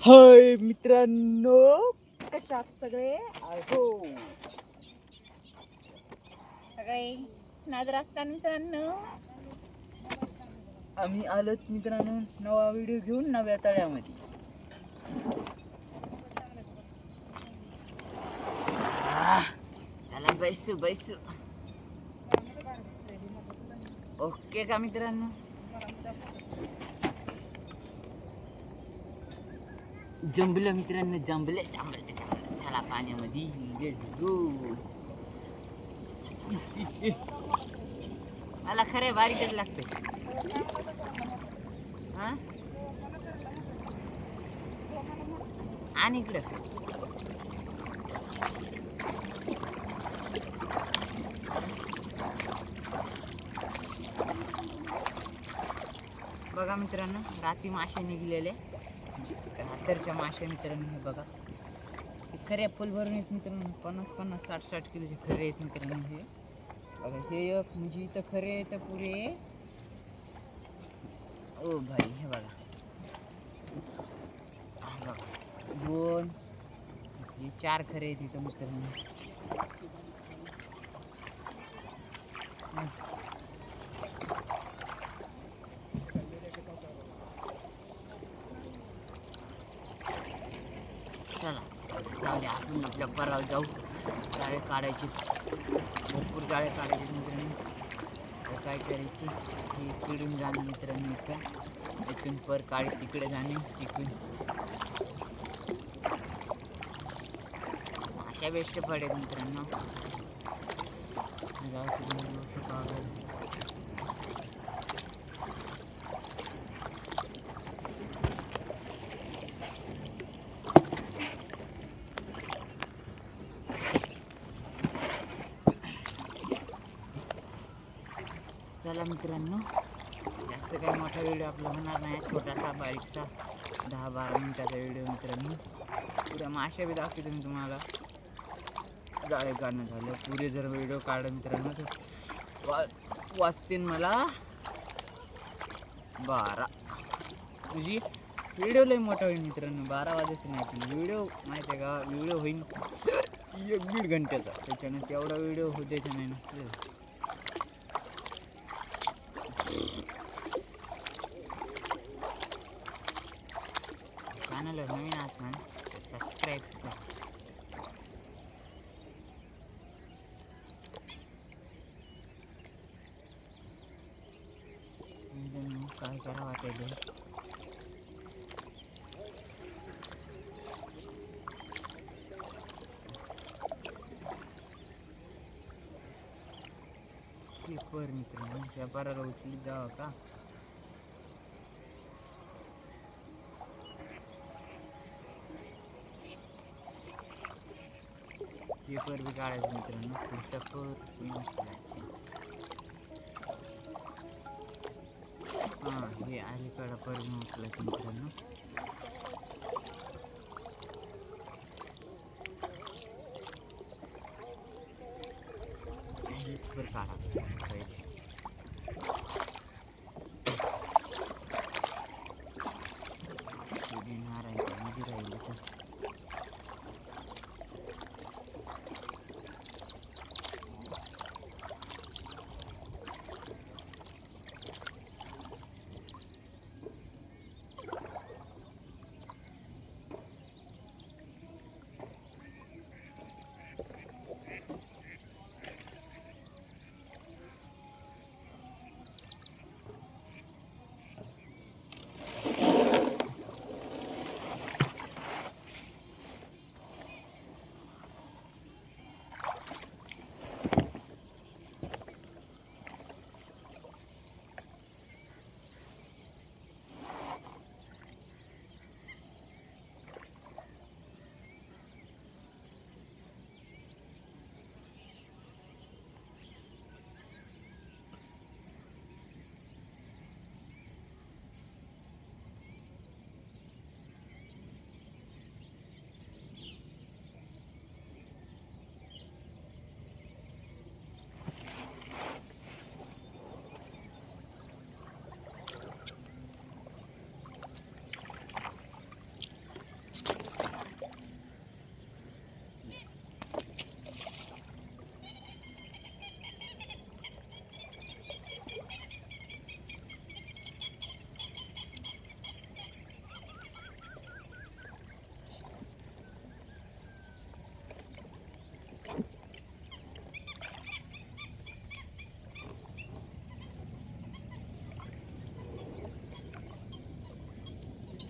हाय मित्रांनो, कशा आहात सगळे? हो सगळे नजर असतात मित्रांनो. आम्ही आलोत मित्रांनो नवा व्हिडिओ घेऊन नव्या तळ्यामध्ये. चला बैसू बैसू. ओके का मित्रांनो? जंबलं मित्रांनो, जंबलं जंबलं जंबलं. चला पाण्यामध्ये लेट्स गो. मला खरे बारीकच लागते. हा आणि इकडं बघा मित्रांनो, रात्री मासे निघलेले, रात्रीच्या मासे मित्रांनो. हे बघा, हे खरे फुल भरून येत मित्रांनो. 50-50, 60-60 किलोचे खरे आहेत मित्रांनो. हे बघा, हे एक म्हणजे इथं खरे तर पुरे. ओ भाई, हे बघा, हा बघा, 2 हे 4 खरे आहेत इथं मित्रांनो. चला जाऊ द्या, आपण आपल्या बरावर जाऊ. जाळे काढायचे, भरपूर जाळे काढायचे मित्रांनो. काय करायचे, हे तिकडून जाणं मित्रांनो. इथून पर काढ तिकडे जाणे. तिकडून अशा बेस्ट पडेल मित्रांनो. चला मित्रांनो, जास्त काही मोठा व्हिडिओ आपला होणार नाही. छोटासा बारीकसा 10-12 मिनिटाचा व्हिडिओ मित्रांनो. पुऱ्या माश्या बी दाखवतो मी तुम्हाला. जाळे काढणं झालं, पुरे जर व्हिडिओ काढलं मित्रांनो तर वाचतील मला 12. तुझी व्हिडिओ लई मोठा होईल मित्रांनो. 12 वाजायचं नाही, पण व्हिडिओ माहिती आहे का, व्हिडिओ होईल 1-1.5 घंट्याचा. त्याच्यानं तेवढा व्हिडिओ होऊ द्यायचा नाही ना. चॅनलवर नवीन असणार सबस्क्राईब करा. काय करा वाटेल. पेपर मित्रांनो, पेपराला उचली जावं का. पेपर बी काढायचं मित्रांनो. पुढचा हां, हे अलीकडं पर्यंत उचलायचं मित्रांनो. हेच पर काढा पाहिजे. नारायण मध्ये राहिलं तर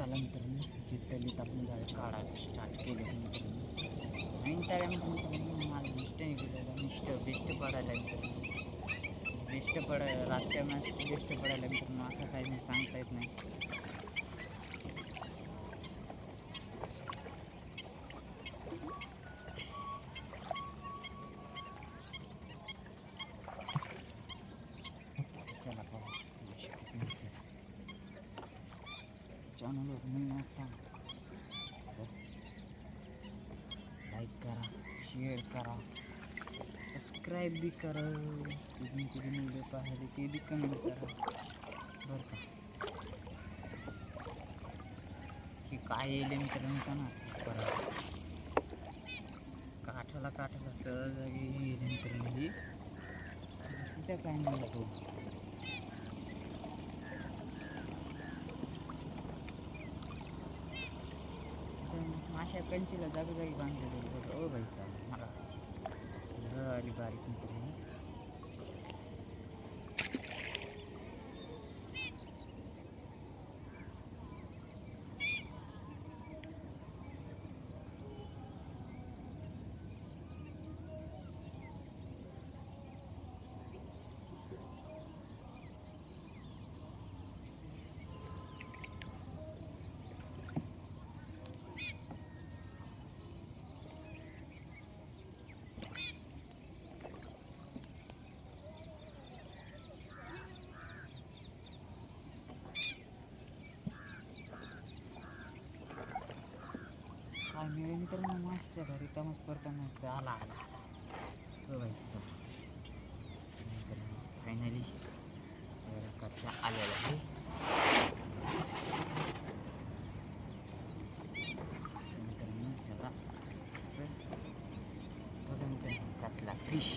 चला मित्रांनो जिथलीत आपण जाळे काढायला स्टार्ट केले मित्रांनो आणि त्यामध्ये मित्रांनो मला बेस्ट निघालेलं बेस्ट पडायला मित्रांनो बेस्ट पडायला रातच्या मॅच बेस्ट पडायला मित्रांनो असं काही मी सांगता येत नाही. चला पाहू चॅनलवर नवीन असताना लाईक करा शेअर करा सबस्क्राईब बी करा तुम्ही व्हिडिओ पाहिले ते बी कमेंट करा बरं का. हे काय येईल मित्रांनो का ना काठाला सहज येईल मित्रांनो ही दुसऱ्या काय मिळतो माशा कंचीला जागोजागी बांधलेले बघा ओ भाई साहेब मला आली बारीक मित्रांनो. मी मित्रांनो मागच्या घरी कामच करताना आला हो भाई मित्रांनो फायनली कसा आलेला आहे असं मित्रांनो त्याला असं बघा मित्रांनो त्यातला फिश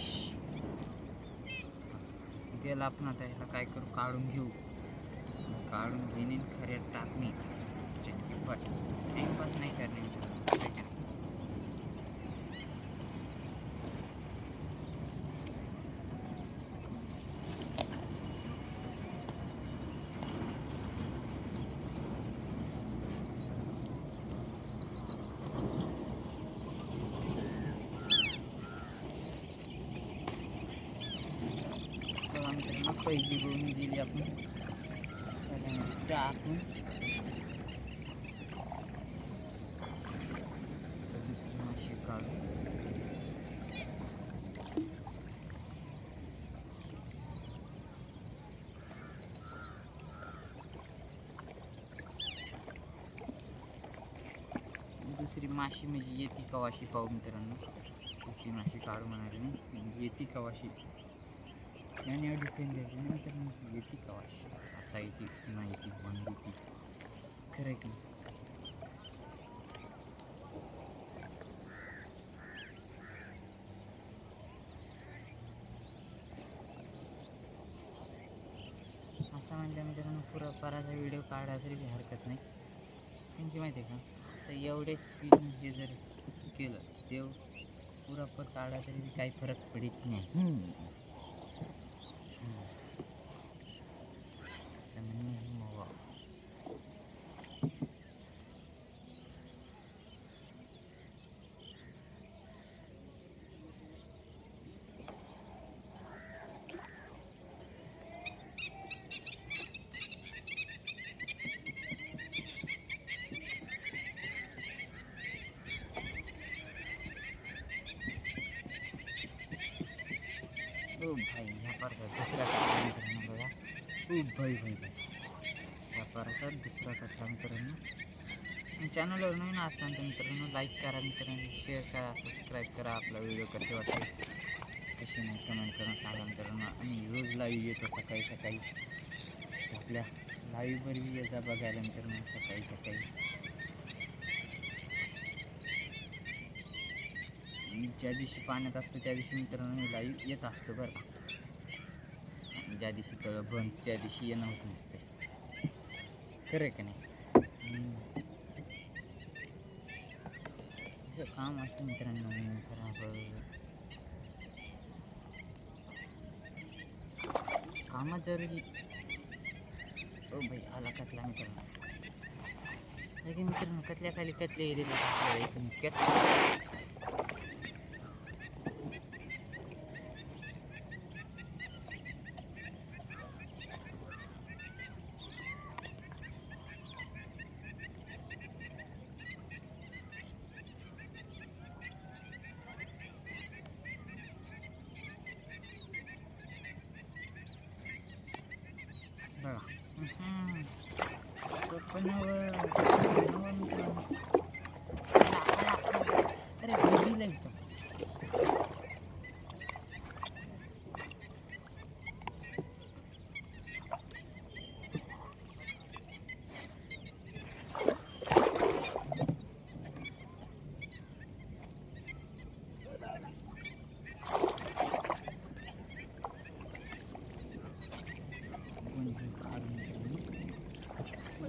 त्याला आपण आता ह्याला काय करू काढून घेऊ काढून घेणे खऱ्यात टाकणे चटकीपट टाईमपास नाही करणे मित्रांनो. पहिली गोळी दिली आपण टाकून दुसरी माशी काढू दुसरी माशी म्हणजे येती कवाशी पाहू मित्रांनो. दुसरी माशी काढू म्हणाली मी येती कवाशी याने डिपेंड आहे नंतर येते का वाशी आता येते किंवा येते बंद येते खरं की असं म्हणल्या मित्रांनो पुरा पराचा व्हिडिओ काढा तरी काही हरकत नाही. त्यांची माहिती आहे का असं एवढे स्पीड हे जर केलं देव पुरापर काढा तरी काही फरक पडत नाही. ओ भाई ह्या परसात दुसरा कचरा मित्रांनो बघा ओ भाई ह्या परसात दुसरा कचरा मित्रांनो. चॅनलवर नवीन असताना मित्रांनो लाईक करा मित्रांनो शेअर करा सबस्क्राईब करा आपला व्हिडिओ कसे वाटते कसे नाही कमेंट करून सांगा मित्रांनो. आणि रोज लाईव्ह येतो सकाळी आपल्या लाईव्हवरही येजा बघायला मित्रांनो सकाळी ज्या दिवशी पाण्यात असतो त्या दिवशी मित्रांनो लाईव्ह येत असतो बरं का. ज्या दिवशी तळं बंद त्या दिवशी येणं होत नसते खरं का नाही. काम असतं मित्रांनो कामात जरुरी ओ भाई आला कचला मित्रांनो लगे मित्रांनो कतल्या खाली कतले येते आपल्याला इथून इतक्यात. बघा पण अरे भिजला एकदम.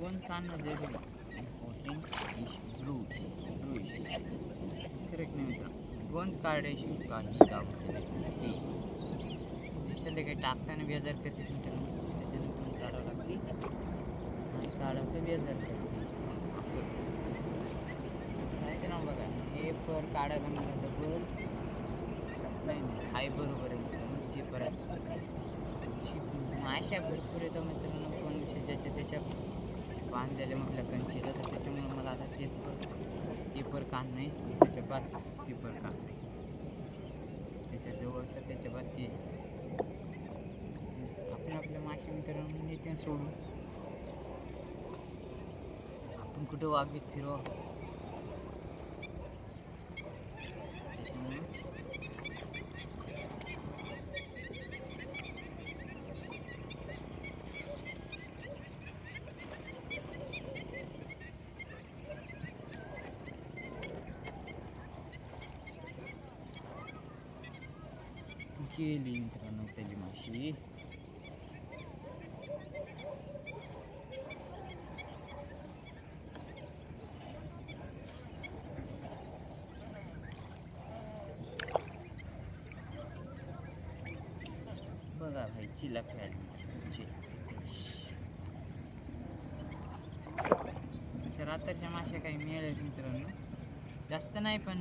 One tunnel level important is Bruce. Correct नाही मित्र. गोंज काढायची काही गावचे नसते. दिसले काही टाकताना बेजार करते मित्रांनो. त्याच्यात गोंज काढावं लागते आणि काढावं बेजार करते असं माहिती ना. बघा हे पर काढायला मला डबल नाही हाय बरोबर आहे मित्रांनो. ते बऱ्याच माश्या भरपूर येतं मित्रांनो. कोण ज्याच्या त्याच्या बांधलेले म्हटलं कंचीला तर त्याच्यामुळे मला आता तेच पेपर कान नाही त्याच्या बादच पेपर कान नाही त्याच्या जवळचं त्याच्या बाद ते आपल्या मासे मित्रांनो नेते सोडून आपण कुठं वागवीत फिरवा. त्याच्यामुळं गेली मित्रांनो त्याची माशी. बघा भाई चिलापी आली. रात्रीच्या माश्या काही मिळाल्या मित्रांनो. जास्त नाही पण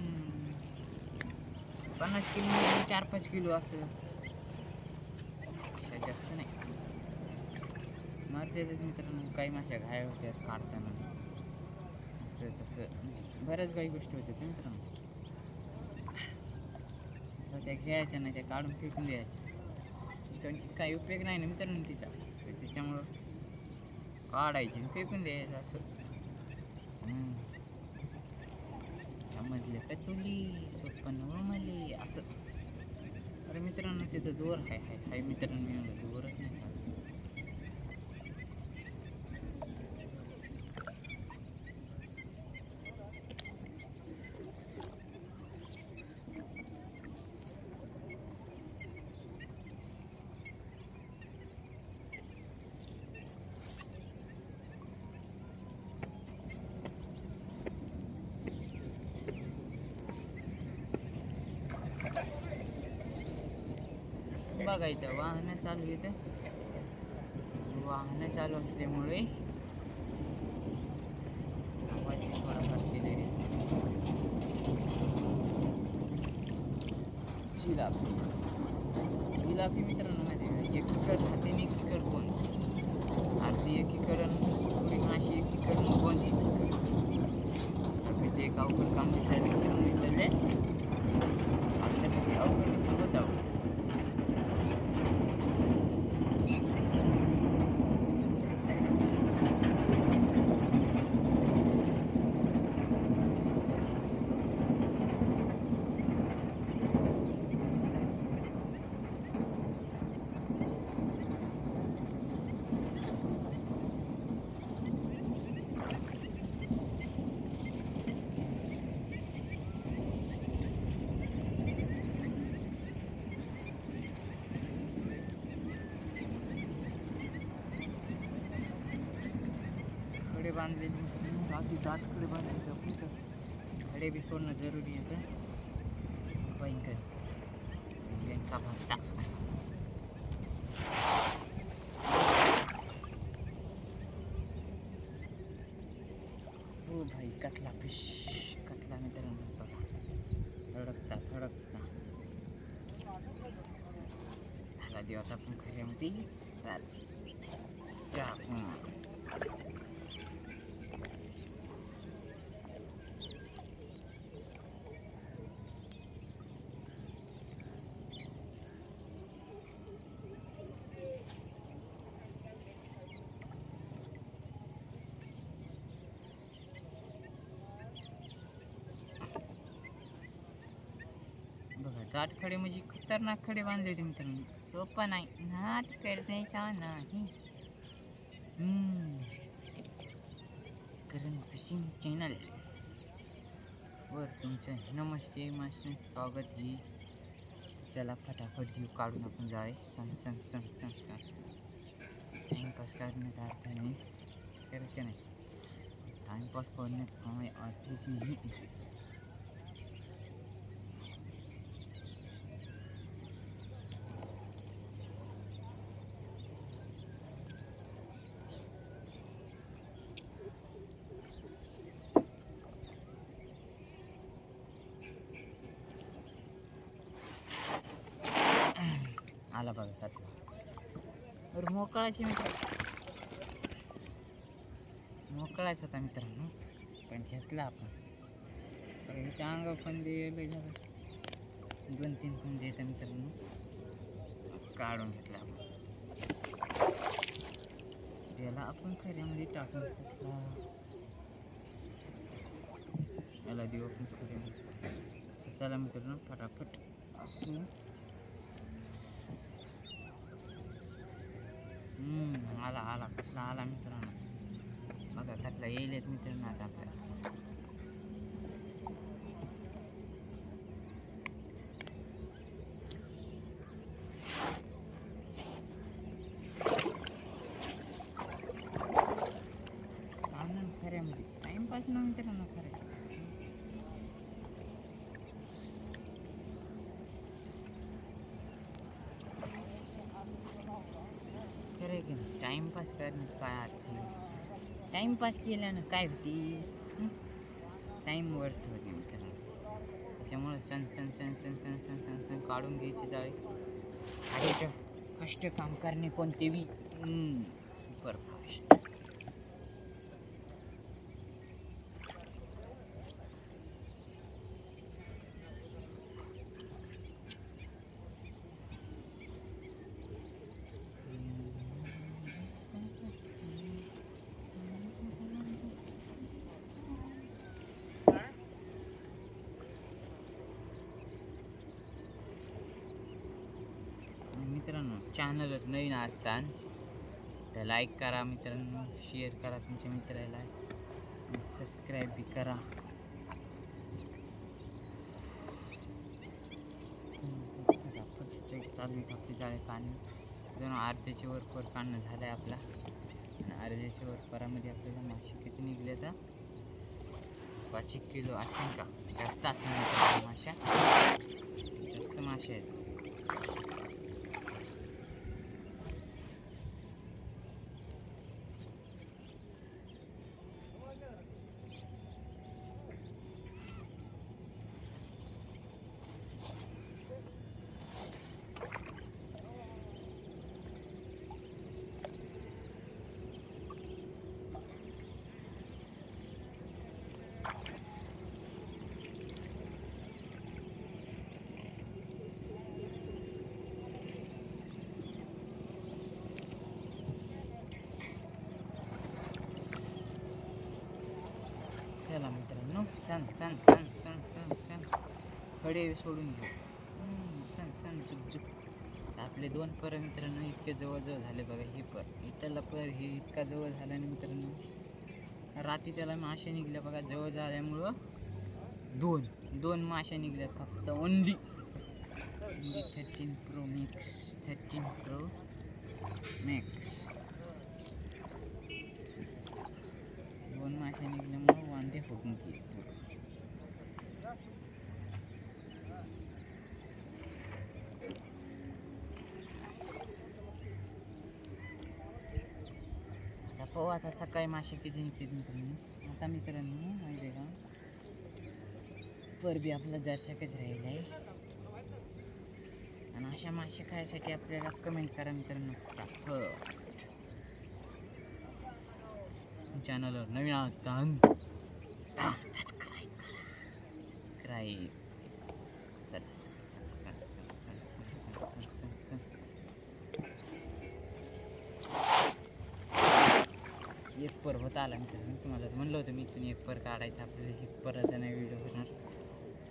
50 किलो 4-5 किलो असं जास्त नाही मारते मित्रांनो. काही माश्या घाया होत्यात काढताना असं तसं बऱ्याच काही गोष्टी होत्या मित्रांनो. त्या घ्यायच्या नाही त्या काढून फेकून द्यायच्या. काही उपयोग नाही ना मित्रांनो तिचा. त्याच्यामुळं काढायची आणि फेकून द्यायचं असं. समजलं का तुली सोपन मली असं. अरे मित्रांनो तिथं दोर हाय मित्रांनो. मी म्हणलं दोरच नाही का. बघा इथं वाहनं चालू येतं. वाहनं चालू असल्यामुळे आवाज थोडाफार केलेली. चिलापी मित्रांनो माहिती एक किकर राहते आणि एक किकर कोणच. अर्धी एक किकर थोडी माशी एक किकर कोणची सगळीचे एक अवघड काम दिसायला मित्रांनो. त्याचे सगळ्याचे अवघड होत आहोत. खडे बांधलेले बाकी दाटकडे बांधले तर खडे बी सोडणं जरुरी आहे. भयंकर त्यांचा भट्टा हो भाई कतला फिश, कतला मित्रांनो बघा, हडकता हडकता ह्याला देऊ आता आपण खऱ्यामध्ये टाकून. बघा जाट खडे म्हणजे खतरनाक खडे बांधले होते मित्रांनो, सोपं नाही, नाद करण्याचा नाही. करण फिशिंग चॅनल वर तुमचं नमस्ते मासने स्वागत ही. चला फटाफट घेऊ काढून आपण जावे. सांग सांग सांग सांग सांग टाइमपास करण्यात अर्थ नाही, करत नाही, टाइमपास करण्यात काय अर्थच नाही. आला बघा त्यातला बरं मोकळाचे मित्र, मोकळाच होता मित्रांनो, पण घेतला आपण. ह्याच्या अंग फंदे झालं, 2-3 फंदे येतं मित्रांनो, काढून घेतला आपण. त्याला आपण खऱ्यामध्ये टाकून घेतला. याला देऊ आपण खऱ्यामध्ये. चला मित्रांनो फटाफट असं आला आला कतला आला मित्रांनो, बघा कतला येईल मित्रांनो आता आपल्याला. खऱ्यामध्ये टाइमपास ना मित्रांनो, खरं खरं की नाही, टाइमपास करण्यात काय अर्थ नाही. टाइमपास केल्यानं काय होती, टाईम वर्थ होते मित्रांनो. त्याच्यामुळं सण सण सण सण सण सण सण सण काढून घ्यायचे जावे. कष्ट काम करणे कोणतेही सुपर फास्ट. मित्रांनो चॅनल नवीन असताना तर लाईक करा मित्रांनो, शेअर करा तुमच्या मित्राला, सबस्क्राईब बी करा. चालू आहे आपली जाळे काढणं, जणू अर्ध्याच्या वर काढणं झालं आहे आपला. आणि अर्ध्याच्या वर परामध्ये आपल्याला मासे किती निघले तर 5 किलो असतील का, जास्त असतील माशा, जास्त मासे आहेत. चला मित्रांनो छान छान छान छान छान छान खडे सोडून घेऊ. छान छान झुकझुक. आपले 2 पर मित्रांनो इतके जवळजवळ झाले बघा. हे पर इथला पर हे इतका जवळ झाला ना मित्रांनो, रात्री त्याला मासे निघल्या बघा जवळ झाल्यामुळं. 2 मासे निघल्या फक्त only 13 Pro Max 13 Pro Max. 2 मासे निघल्यामुळं वांदे फुटून गेले. आता सकाळी मासे किती निघते मित्रांनो. आता मित्रांनो माहिती आहे का परबी आपला जरच्याकच राहिला आहे. आणि अशा मासे खायसाठी आपल्याला कमेंट करा मित्रांनो. चॅनलवर नवीन आहात सबस्क्राईब चला एक पर होता आला मित्रांनो. तुम्हाला म्हणलं होतं मी पण एक पर काढायचा आपल्याला. एक पराचा नाही व्हिडिओ होणार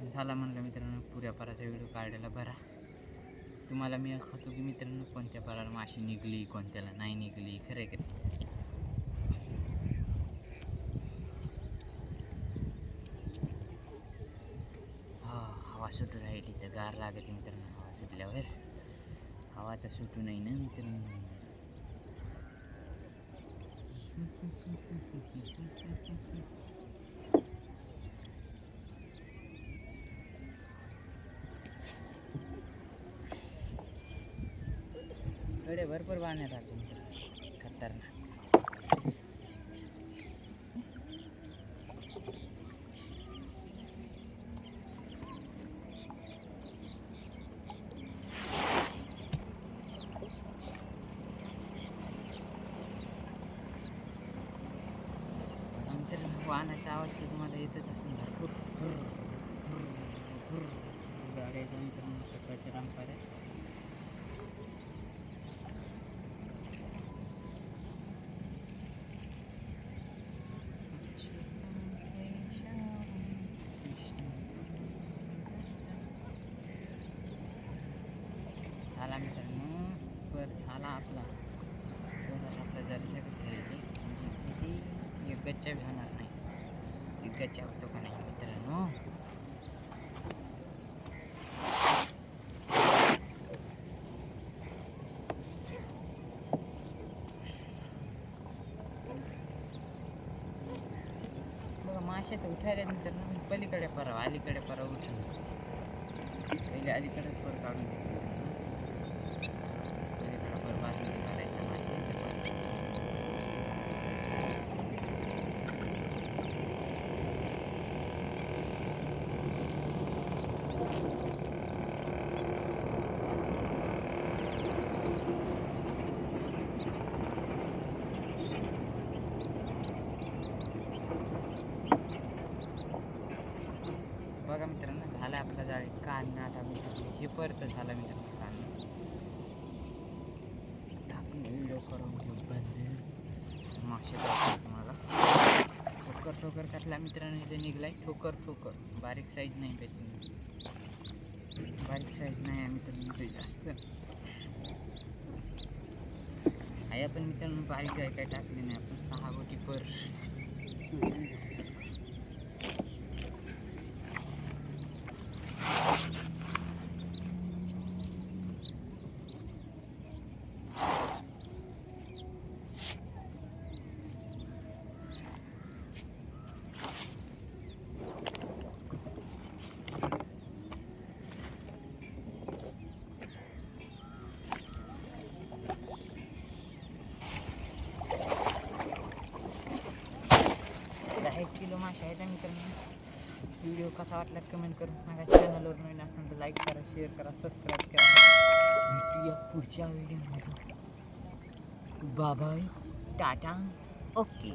झाला म्हणलं मित्रांनो. पुऱ्या पराचा व्हिडिओ काढायला बरा. तुम्हाला मी खातो की मित्रांनो कोणत्या पराला माशी निघली कोणत्याला नाही निघली खरं का. हवा सुटू राहिली तर गार लागते मित्रांनो. हवा सुटल्यावर हवा तर सुटू नाही ना मित्रांनो. कडे भरपूर बांधण्यात आले मित्रांनो. खतरनाक. वाहनाचा आवाज तर तुम्हाला येतच असेल भरपूर. गाड्या मित्रांनो सकाळच्या रामपाऱ्या. झाला मित्रांनो पर झाला आपला. आपला जरच्याकच राहायचे म्हणजे किती एक गच्चा भी होणार नाही. एक गच्चा होतो का नाही मित्रांनो. बघा मासे तर उठायला मित्रांनो. पलीकडे पराव अलीकडे पराव उठून पहिले अलीकडे पर काढून घेतलं. पलीकडे पर बाजूला काढायचा माशाचा पर. बघा मित्रांनो झाला आपला जाळी काढणं. आता हे परत झाला मित्रांनो काढणं. आता आपण व्हिडिओ करून घेऊ बंद. मासे तुम्हाला ठोकर काढला मित्रांनो. इथे निघलाय ठोकर. बारीक साईज नाही भेटली. बारीक साईज नाही आहे मित्रांनो ते जास्त आहे. आपण मित्रांनो बारीक जाय काय टाकली नाही आपण. 6 गोटी पर. किलो मासे आहेत मित्रांनो. व्हिडिओ कसा वाटला कमेंट करून सांगा. चॅनलवर नवीन असेल तर लाईक करा, शेअर करा, सबस्क्राईब करा. भेटूया पुढच्या व्हिडिओमध्ये. Bye bye tata. ओके.